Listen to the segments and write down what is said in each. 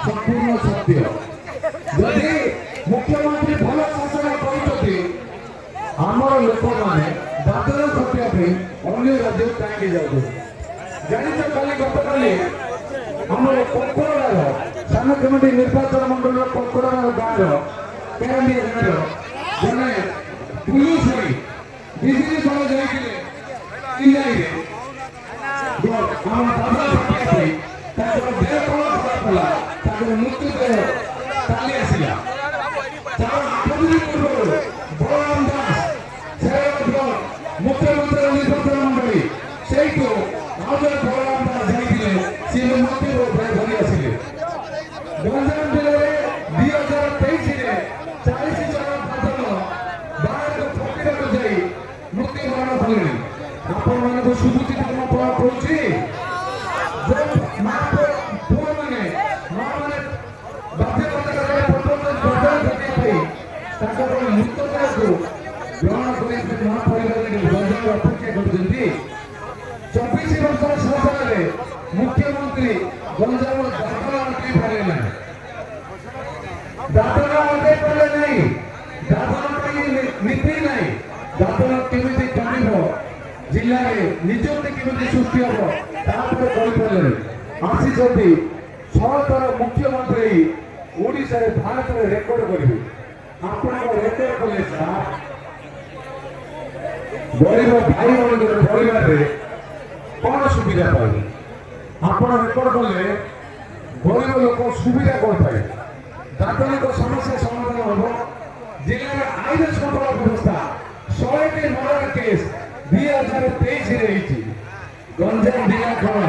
संपूर्ण सत्य जदि मुख्यमंत्री भल शासन कर लोक मैंने दादन खटिया अन्य राज्य कहीं जाऊ जानिच कल गतकाली आम कोकड़ार सानकमिटी निर्वाचन मंडल कोकड़ार गाँव केरांडी गाँव जने पुलिस बिजली दल जाइए मृत्यु काली आसला बलराम दास मुख्यमंत्री निर्वाचन मंडली से बलराम दास जाइए सी मृत्यु धरी आसिले गंजाम जिले में 2023 40 जन दादन बाहर फकीर को जाई मृत्यु बरण कले आपण मान सुबुद्धि धर्म पहुंची मुख्यमंत्री गंजाम नीति नहीं दादन केमी कम जिले में निजुक्ति केमी सृष्टि हम आसी 6 थर मुख्यमंत्री ओडिशा भारत में रेकर्ड करेंगे आपको रेकर्ड कले गरीब भाई मान परिवार कौन सुविधा पाए आप रेकर्ड कले गरीब लोक सुविधा कौन पाए दादन समस्या समाधान हम जिले में आईन श्रृंखला व्यवस्था 100 मर्डर केस 2023 गंजाम जिला कौन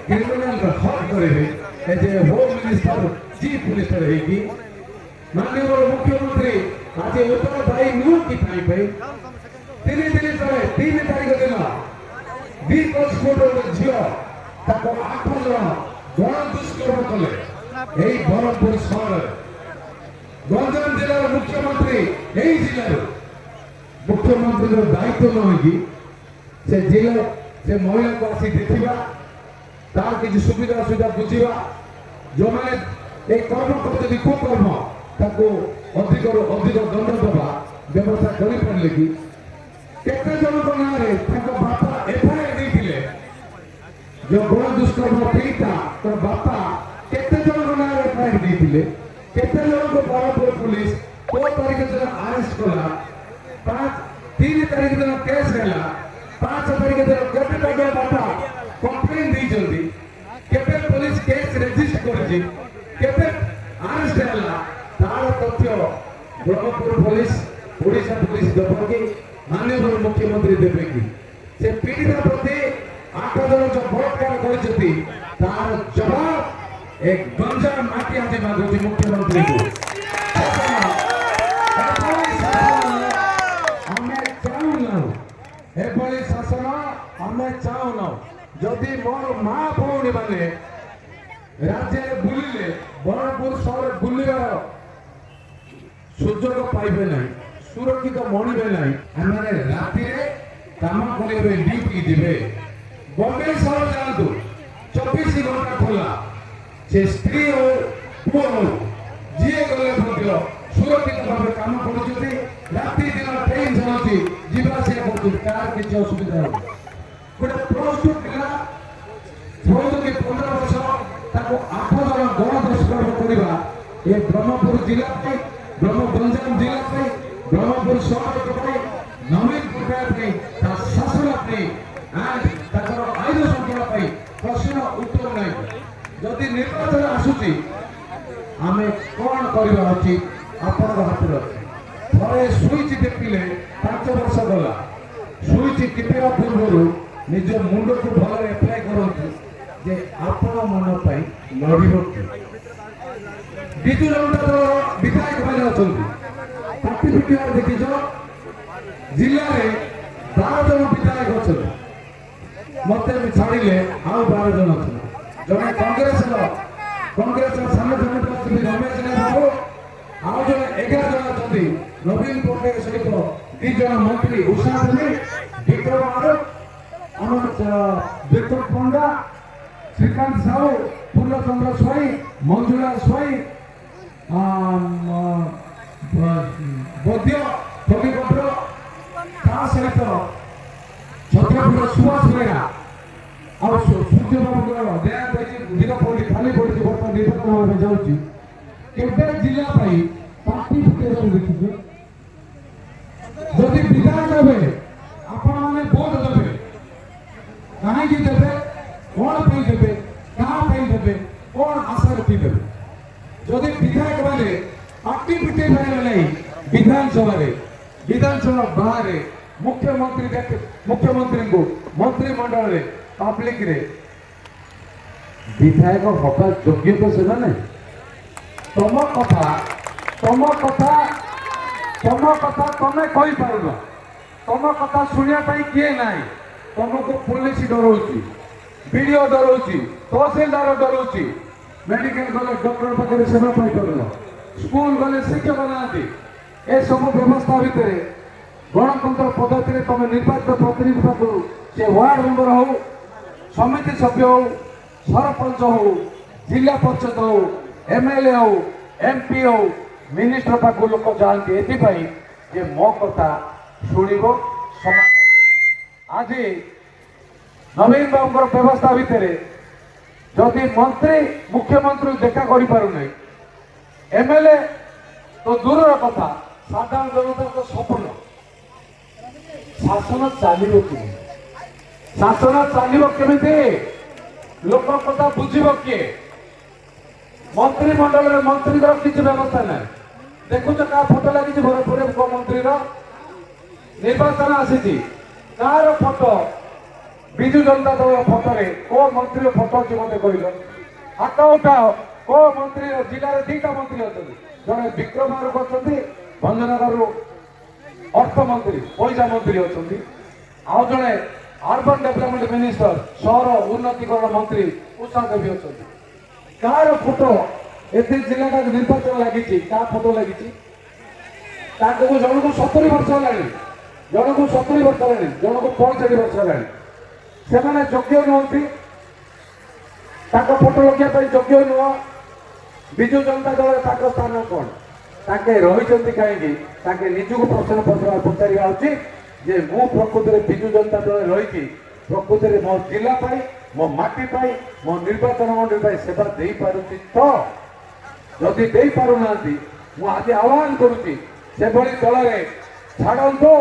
क्रिमिनाल हक करेंगे होम मिनिस्टर चीफ मिनिस्टर है माननीय मुख्यमंत्री आज उत्तरदायी नुह कि 3 दिन तले 3 तारीख दिन दीपक झील 8 जन गण दुष्कर्म कले ब्रह्मपुर सहर गंजाम जिलार मुख्यमंत्री जिले मुख्यमंत्री दायित्व नहीं से जिला से महिला को आसी देखा तार किसी सुविधा असुविधा बुझा जो मैंने कर्म करते कुकर्म ताको अधिक दंड दबा व्यवस्था कर पारे कि केते जन ना बापा एफआईआर देते जो गण दुष्कर्म पीड़िता तो बापा केते जन ना एफआईआर देते केते जन को बरहपुर पुलिस 4 तारीख दिन अरेस्ट कला 3 तारीख दिन केस है 5 तारीख दिन केते टाइम बापा कंप्लेन दी केते पुलिस केस रजिस्टर करछि केते अरेस्ट हैला तार तथ्य ब्रह्मपुर पुलिस ओडिशा पुलिस देबो कि माननीय मुख्यमंत्री देबे कि से पीड़िता प्रति 8 जन जो बलात्कार करछथि तार जवाब एक गंजाम माटी आते मागुछि मुख्यमंत्री को हमें चाहूना एभली शासन हमें चाहूना जदि मोर माँ भौणी मैंने राज्य बुलिले ब्रह्मपुर सहर बुलवार सुजोग पाइबे ना सुरक्षित मणिबे ना आमे राति काम करे ड्यूटी देवे बम्बे सहर जातु 24 घंटा खोला से स्त्री हो पुओ हो जी गले सुरक्षित भाव काम कर राति दिन ट्रेन चलती जीवासिया कर किसी असुविधा हो गोटे प्लस 2 पिला 15 वर्ष 8 जन गण दुष्कर्म करवा ये ब्रह्मपुर जिला गंजाम जिला ब्रह्मपुर सहर नवीन पट्टनायक शासन आईन श्रृंखला प्रश्न उत्तर नहीं जदि निर्वाचन आसूची आम कौन करवा उचित आपण हाथ थे सुईच टेपिले 5 वर्ष गला सुईच टिपिया पूर्व निज मुंड को भल एप्लाय करते जे आपण मन लड़ब विजु जनता दल विधायक मैंने अच्छा पार्टी पिटियार देखीच ଜିଲ୍ଲାରେ 12 ଜଣ ବିଧାୟକ ଅଛନ୍ତି। ମତେ ବି ଛାଡ଼ିଲେ ଆଉ 12 ଜଣ ଅଛନ୍ତି। ଜଣେ କଂଗ୍ରେସର ସାଂଗଠନିକ ଅଛନ୍ତି ରମେଶ ବାବୁ, ଆଉ ଜଣେ 11 ଜଣ ଅଛନ୍ତି ନବୀନ ପଟ୍ଟନାୟକ ସହିତ 2 ଜଣ ମନ୍ତ୍ରୀ ଉଷା ଦେବୀ, ବିକ୍ରମ ଆରୋପ, ଆମର ବିକ୍ରମ ପଣ୍ଡା, ଶ୍ରୀକାନ୍ତ ସାହୁ, ପୂର୍ଣ୍ଣଚନ୍ଦ୍ର ସ୍ୱାଇଁ, ମଞ୍ଜୁଳା ସ୍ୱାଇଁ, ବୈଦ୍ୟ ଫକିକପୁର, ତା ସହିତ ଛତ୍ରପୁର ସୁଭାଷ ବେହେରା ଆଉ ସୂର୍ଯ୍ୟ ବାବୁଙ୍କର ଦେହ କହିଛି ଦିନ ପଡି ଖାଲି ପଡିଛି ବର୍ତ୍ତମାନ ନିର୍ବାଚନ ଭାବେ ଯାଉଛି। କେବେ ଜିଲ୍ଲା ପାଇଁ ପାର୍ଟି ଫୁଟେଇବାକୁ ଦେଖିଛୁ? ଯଦି ବିଧାୟକ ହେବେ ଆପଣମାନେ ଭୋଟ ଦେବେ, କାହିଁକି ଦେବେ, କଣ ପାଇଁ ଦେବେ, କାହା ପାଇଁ ଦେବେ, କଣ ଆଶା ରଖି ଦେବେ? ଯଦି ବିଧାୟକ ମାନେ ପାର୍ଟି ଫୁଟେଇ ପାରିବେ ନାହିଁ ବିଧାନସଭାରେ, ବିଧାନସଭା ବାହାରେ ମୁଖ୍ୟମନ୍ତ୍ରୀଙ୍କୁ ମନ୍ତ୍ରିମଣ୍ଡଳରେ ପାବ୍ଲିକରେ ବିଧାୟକ ହବା ଯୋଗ୍ୟ ତ ସେମାନେ। ତମ କଥା ତମେ କହିପାରୁନ, ତମ କଥା ଶୁଣିବା ପାଇଁ କିଏ ନାହିଁ। ତମକୁ ପୋଲିସ ଡରଉଛି, ବିଡିଓ ଡରଉଛି, ତହସିଲଦାର ଡରଉଛି, ମେଡିକାଲ ଗଲେ ଡକ୍ଟର ପାଖରେ ସେବା ପାଇପାରୁନ, ସ୍କୁଲ ଗଲେ ଶିକ୍ଷକ ନାହାନ୍ତି। ଏସବୁ ବ୍ୟବସ୍ଥା ଭିତରେ ଗଣତନ୍ତ୍ର ପଦ୍ଧତିରେ ତମେ ନିର୍ବାଚିତ ପ୍ରତିନିଧି ପାଖରୁ ସେ ୱାର୍ଡ ମେମ୍ବର ହଉ, ସମିତି ସଭ୍ୟ ହଉ, ସରପଞ୍ଚ ହଉ, ଜିଲ୍ଲା ପରିଷଦ ହଉ, MLA ହଉ, MP ହଉ, ମିନିଷ୍ଟର ପାଖକୁ ଲୋକ ଯାଆନ୍ତି ଏଥିପାଇଁ ଯେ ମୋ କଥା ଶୁଣିବ ସମାଧାନ। ଆଜି ନବୀନ ବାବୁଙ୍କର ବ୍ୟବସ୍ଥା ଭିତରେ ଯଦି ମନ୍ତ୍ରୀ ମୁଖ୍ୟମନ୍ତ୍ରୀ ଦେଖା କରିପାରୁନାହିଁ, MLA ତ ଦୂରର କଥା, ସାଧାରଣ ଜନତାଙ୍କ ସ୍ୱପ୍ନ ଶାସନ ଚାଲିବ କେମିତି? ଶାସନ ଚାଲିବ କେମିତି? ଲୋକ କଥା ବୁଝିବ କିଏ? ମନ୍ତ୍ରିମଣ୍ଡଳରେ ମନ୍ତ୍ରୀର କିଛି ବ୍ୟବସ୍ଥା ନାହିଁ। ଦେଖୁଛ କାହା ଫଟୋ ଲାଗିଛି ଭରପୁରରେ ମନ୍ତ୍ରୀର? ନିର୍ବାଚନ ଆସିଛି, କାହାର ଫଟୋ? ବିଜୁ ଜନତା ଦଳର ଫଟୋରେ କୋଉ ମନ୍ତ୍ରୀର ଫଟୋ ଅଛି ମତେ କହିଲ? ହାତ ଉଠାଅ। କୋଉ ମନ୍ତ୍ରୀ? ଜିଲ୍ଲାରେ 2ଟା ମନ୍ତ୍ରୀ ଅଛନ୍ତି, ଜଣେ ବିକ୍ରମ ଆରୋପ ଅଛନ୍ତି, ଭଞ୍ଜନଗରରୁ ଅର୍ଥମନ୍ତ୍ରୀ ପଇସା ମନ୍ତ୍ରୀ ଅଛନ୍ତି, ଆଉ ଜଣେ ଅର୍ବାନ ଡେଭଲପମେଣ୍ଟ ମିନିଷ୍ଟର ସହର ଉନ୍ନତିକରଣ ମନ୍ତ୍ରୀ ଉଷା ଦେବୀ ଅଛନ୍ତି। କାହାର ଫଟୋ ଏତେ ଜିଲ୍ଲାଟା ନିର୍ବାଚନ ଲାଗିଛି? କାହା ଫଟୋ ଲାଗିଛି? ତାଙ୍କୁ ଜଣକୁ 70 ବର୍ଷ ହେଲାଣି, ଜଣକୁ 70 ବର୍ଷ ହେଲାଣି, ଜଣକୁ 65 ବର୍ଷ ହେଲାଣି। ସେମାନେ ଯୋଗ୍ୟ ନୁହନ୍ତି, ତାଙ୍କ ଫଟୋ ରଖିବା ପାଇଁ ଯୋଗ୍ୟ ନୁହଁ। ବିଜୁ ଜନତା ଦଳରେ ତାଙ୍କ ସ୍ଥାନ କ'ଣ? ତାଙ୍କେ ରହିଛନ୍ତି କାହିଁକି? ତାଙ୍କେ ନିଜକୁ ପ୍ରଶ୍ନ ପଚାରିବା ଉଚିତ ଯେ ମୁଁ ପ୍ରକୃତରେ ବିଜୁ ଜନତା ଦଳରେ ରହିକି ପ୍ରକୃତରେ ମୋ ଜିଲ୍ଲା ପାଇଁ, ମୋ ମାଟି ପାଇଁ, ମୋ ନିର୍ବାଚନ ମଣ୍ଡଳୀ ପାଇଁ ସେବା ଦେଇପାରୁଛି ତ? ଯଦି ଦେଇପାରୁନାହାନ୍ତି, ମୁଁ ଆଜି ଆହ୍ୱାନ କରୁଛି ସେଭଳି ଦଳରେ ଛାଡ଼ନ୍ତୁ,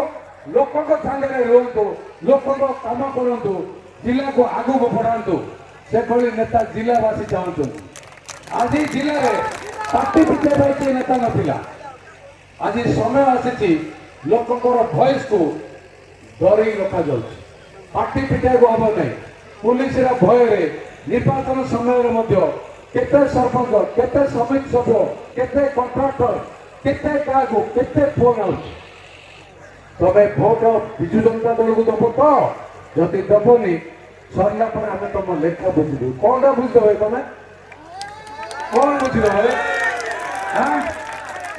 ଲୋକଙ୍କ ସାଙ୍ଗରେ ରୁହନ୍ତୁ, ଲୋକଙ୍କ କାମ କରନ୍ତୁ, ଜିଲ୍ଲାକୁ ଆଗକୁ ବଢ଼ାନ୍ତୁ। ସେଭଳି ନେତା ଜିଲ୍ଲାବାସୀ ଚାହୁଁଛନ୍ତି। ଆଜି ଜିଲ୍ଲାରେ ପାର୍ଟି ପିଛା ପାଇଁ କିଏ ନେତା ନଥିଲା। ଆଜି ସମୟ ଆସିଛି ଲୋକଙ୍କର ଭଏସକୁ ଡରେଇ ରଖାଯାଉଛି। ପାର୍ଟି ପିଟାକୁ ହବ ନାହିଁ। ପୁଲିସର ଭୟରେ ନିର୍ବାଚନ ସମୟରେ ମଧ୍ୟ କେତେ ସରପଞ୍ଚ, କେତେ ସମିତି ସଭ୍ୟ, କେତେ କଣ୍ଟ୍ରାକ୍ଟର, କେତେ କାହାକୁ କେତେ ଫୋନ ଆଉଛି। ତମେ ଭୋଟ ବିଜୁ ଜନତା ଦଳକୁ ଦବ ତ? ଯଦି ଦବନି ସରିଲା ପରେ ଆମେ ତମ ଲେଖା ବୁଝିବୁ। କଣଟା ବୁଝିଦେବ ତମେ? कौन पूछ रहा है?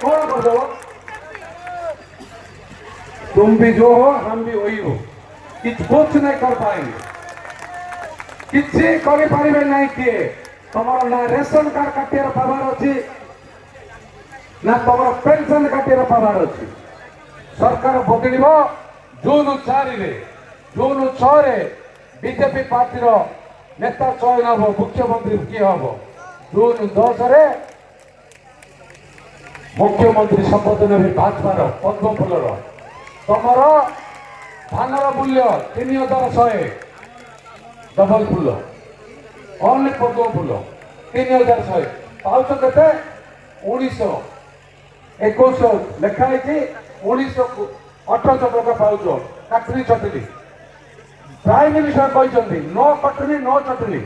कौन कर दो? तुम भी जो हो, हम भी वही हो। कुछ नहीं कर पाएंगे, किसी करी पारिबे नहीं किए। तमर ना रेशन कार्ड काटियार पावर अछि, ना तमर पेंशन काटियार पावर अछि। सरकार बदलिबो जून 4 रे, जून 6 रे बीजेपी पार्टी रो नेता चयन हबो, मुख्यमंत्री किए हबो। जून 10 रे मुख्यमंत्री शपथ ने भाजपार पद्म फुलर तमर धानर मूल्य 3100 डबल फुल ओनली पद्म फुल 3100 पाउच के 1921 लिखाई 1918 टका पाउच काटनी चटनी। प्राइम मिनिस्टर कहते नो कटनी नो चटनी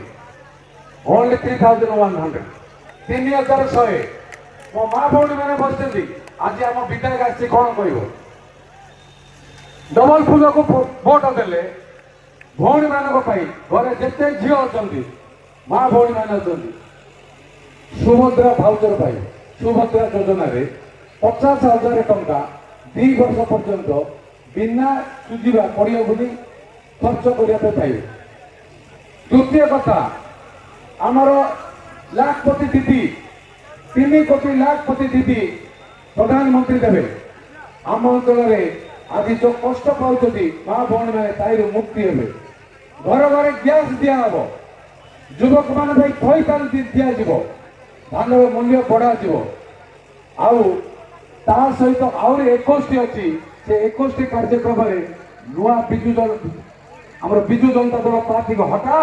ओनली 3100 3100 मो माँ भौणी मैंने बस आज आम विधायक आसी कौन कह डबल फुल को भोट देले भौणी मानक घरे जिते झील अच्छा माँ भौणी मैंने अच्छा सुभद्रा भाउचर पाई सुभद्रा योजना 50,000 टंका 2 वर्ष पर्यंत बिना सुझा पड़े बोली खर्च करने पाइबे। द्वितीय कथा आमर लाखपति दीदी 3 कोटी लाखपति दीदी प्रधानमंत्री देवे आम अंचल आज जो कष्ट पाँच माँ भौणी मैंने ताई मुक्ति हे घर घर गैस दिहब युवक मान थईताल दिज्व धान मूल्य बढ़ा आउ ता सहित आहरी 21 अच्छी से 21 कार्यक्रम नुआ विजु दल आम विजु जनता दल पार्टी को हटा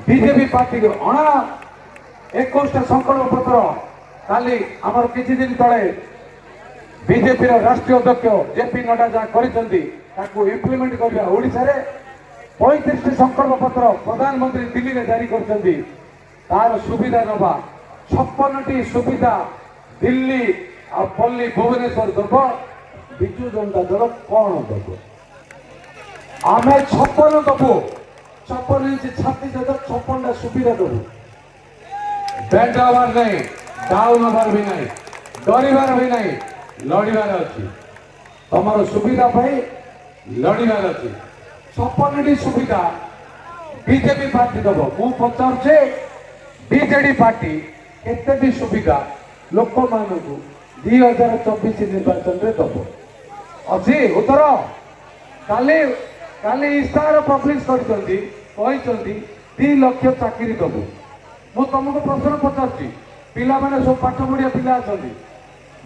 बीजेपी पार्टी को अणा 21 संकल्प पत्र काली आमर किछि दिन तले बीजेपी राष्ट्रीय अध्यक्ष जेपी नड्डा जहाँ कर इम्प्लीमेंट करवा ओडिशा रे 35 संकल्प पत्र प्रधानमंत्री दिल्ली में जारी कर तार सुविधा नवा 56टी सुविधा दिल्ली आ पल्ली भुवनेश्वर दब विजु जनता दल कौन दब आम 56 दबु 56 इंच छाती 56टा सुविधा दबु बेड हबार नहीं डाउन हबार भी नहीं डरबार भी नहीं लड़बार अच्छी तुम सुविधा लड़बार अच्छी 56टी सुविधा बीजेपी पार्टी दब मु पचारे बीजेडी पार्टी केते सुविधा लोक मान 2024 निर्वाचन में दब अच्छी उत्तर काली काली इस्ताहार पब्लिश कर 2 लाख चाकरी दबु मु तुमको प्रश्न पचार पिला माने सब पाठ पढ़िया पिला अच्छा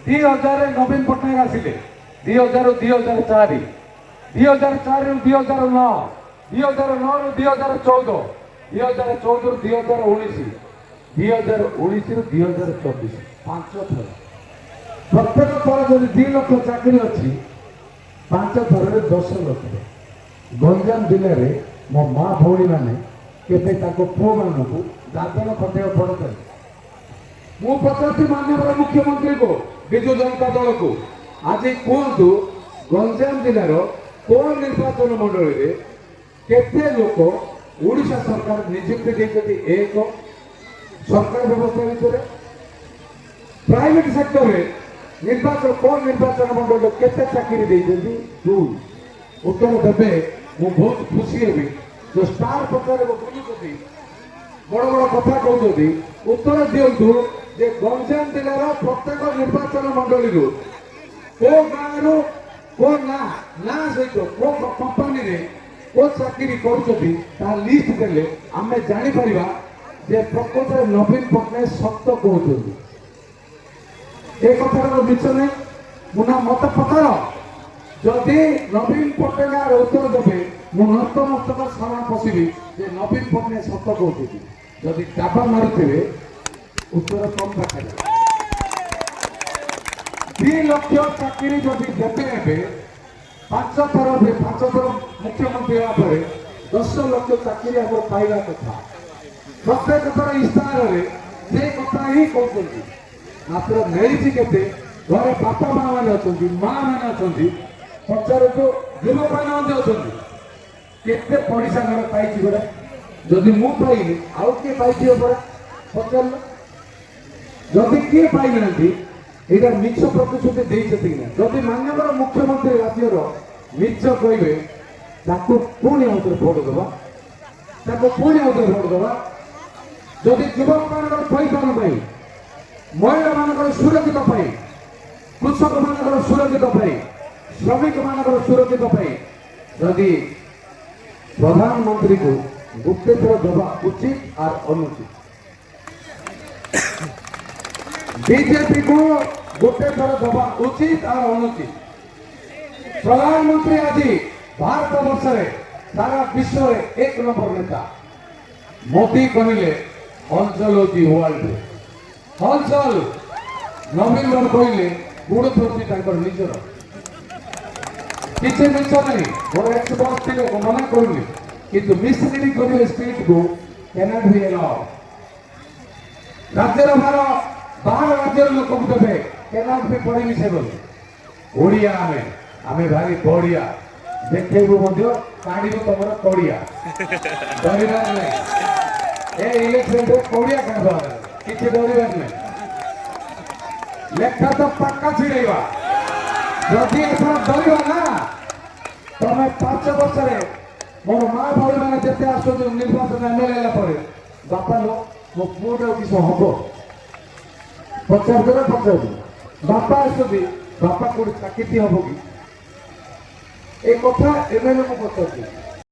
2000 नवीन पट्टनायक आसिले 2000 ରୁ 2004 2004 ରୁ 2009 2009 ରୁ 2014 2014 ରୁ 2019 2019 ରୁ 2024 5 थर प्रत्येक थर जब 2 लाख चाकरी अच्छी 5 थर 10 लाख गंजाम जिले में मो माँ भौणी मैंने केते पुओ मान को दादन खटे पड़ता मु पचार माननीय मुख्यमंत्री को विजु जनता दल को आज कहतु गंजाम जिलार कौन निर्वाचन मंडल में केते लोक ओडिशा सरकार नियुक्ति देते एक सरकार व्यवस्था भितर प्राइवेट सेक्टर में निर्वाचन कौन निर्वाचन मंडल केते चाकरी देते 2 उत्तर देवे मु बहुत खुशी हेबी जो स्टार प्रचार बुझुती बड़ बड़ कथा कहते उत्तर दिंतु जे गंजाम जिलार प्रत्येक निर्वाचन मंडल को गाँव को ना सहित को कंपानी रे को चाकरी कर लिस्ट देले आमे जानी परिबा जे प्रकृत नवीन पट्टनायक सत्य कहते ए कथार मिछ नहीं मुना मत पचार जदि नवीन पट्टनायक उत्तर देवे मु नतमस्तक सारा पशिबी जे नवीन पट्टनायक सत्य कहते जदि दाबा मारुथे उत्तर कम देखा 2 लाख चाकरी जदि देते 5 थर मुख्यमंत्री होगा 10 लाख चाकरी आम पाइबा कथा प्रत्येक थर इस्ताहार से कथा ही कहते मात्र मिली के घरे बापा माँ मैंने अच्छा माँ मैंने अच्छा पचार तो युवक मैंने अच्छा केते पड़िशा घर पाई गोटा जदि मु पाइनि आउ किए पाई पचार जदि किए पाई ना यहाँ मिछ प्रतिश्रुति देते जदि माननीय मुख्यमंत्री राज्यर मिछ कहे पुणी आउे भोट दबा पुणी आउे भोट दबा जदि युवक मान पैसा महिला मान सुरक्षित कृषक मान सुरक्षित श्रमिक मान सुरक्षित जदि प्रधानमंत्री को गोटे थर दबा उचित और अनुचित बीजेपी को गोटे थर दबा उचित और अनुचित प्रधानमंत्री आज भारत वर्ष सारा विश्व में 1 नंबर नेता मोदी कहले हलचल होती वर्ल्ड हलचल नवीन बार कहले गुड़ थोड़ी निजर किसी मिछ नहीं मोर एक्सपर्ट थे मना करूनी किंतु मिसलीडिंग करिवे स्टेट को कैनॉट बी अलाउड राज्यर भार बाहर राज्यर लोक देवे कैनॉट बी परमिसेबल ओडिया में ଆମେ ଭାରି ବଢିଆ ଦେଖେଇବୁ ମଧ୍ୟ କାଢିବୁ ତମର କଡିଆ ଡରିବାର ନାହିଁ ଏ ଇଲେକ୍ସନରେ କଡିଆ କାଢିବାର କିଛି ଡରିବାର ନାହିଁ ଲେଖା ତ ପାକା ଛିଡେଇବା ଯଦି ଏଥର ଡରିବ ନା ତମେ 5 ବର୍ଷରେ ମୋର ମା ଭଉଣୀ ମାନେ ଯେତେ ଆସୁଛନ୍ତି ନିର୍ବାଚନ ଏମଏଲଏ ହେଲା ପରେ ବାପା ଲୋ ମୋ ପୁଅଟାକୁ କିଛି ହବ ପଚାରିଦେବେ ବାପା ଆସୁଛନ୍ତି ବାପା କୋଉଠି ଚାକିରି ହବ କି ଏ କଥା ଏମଏଲଏ କୁ ପଚାରୁଛି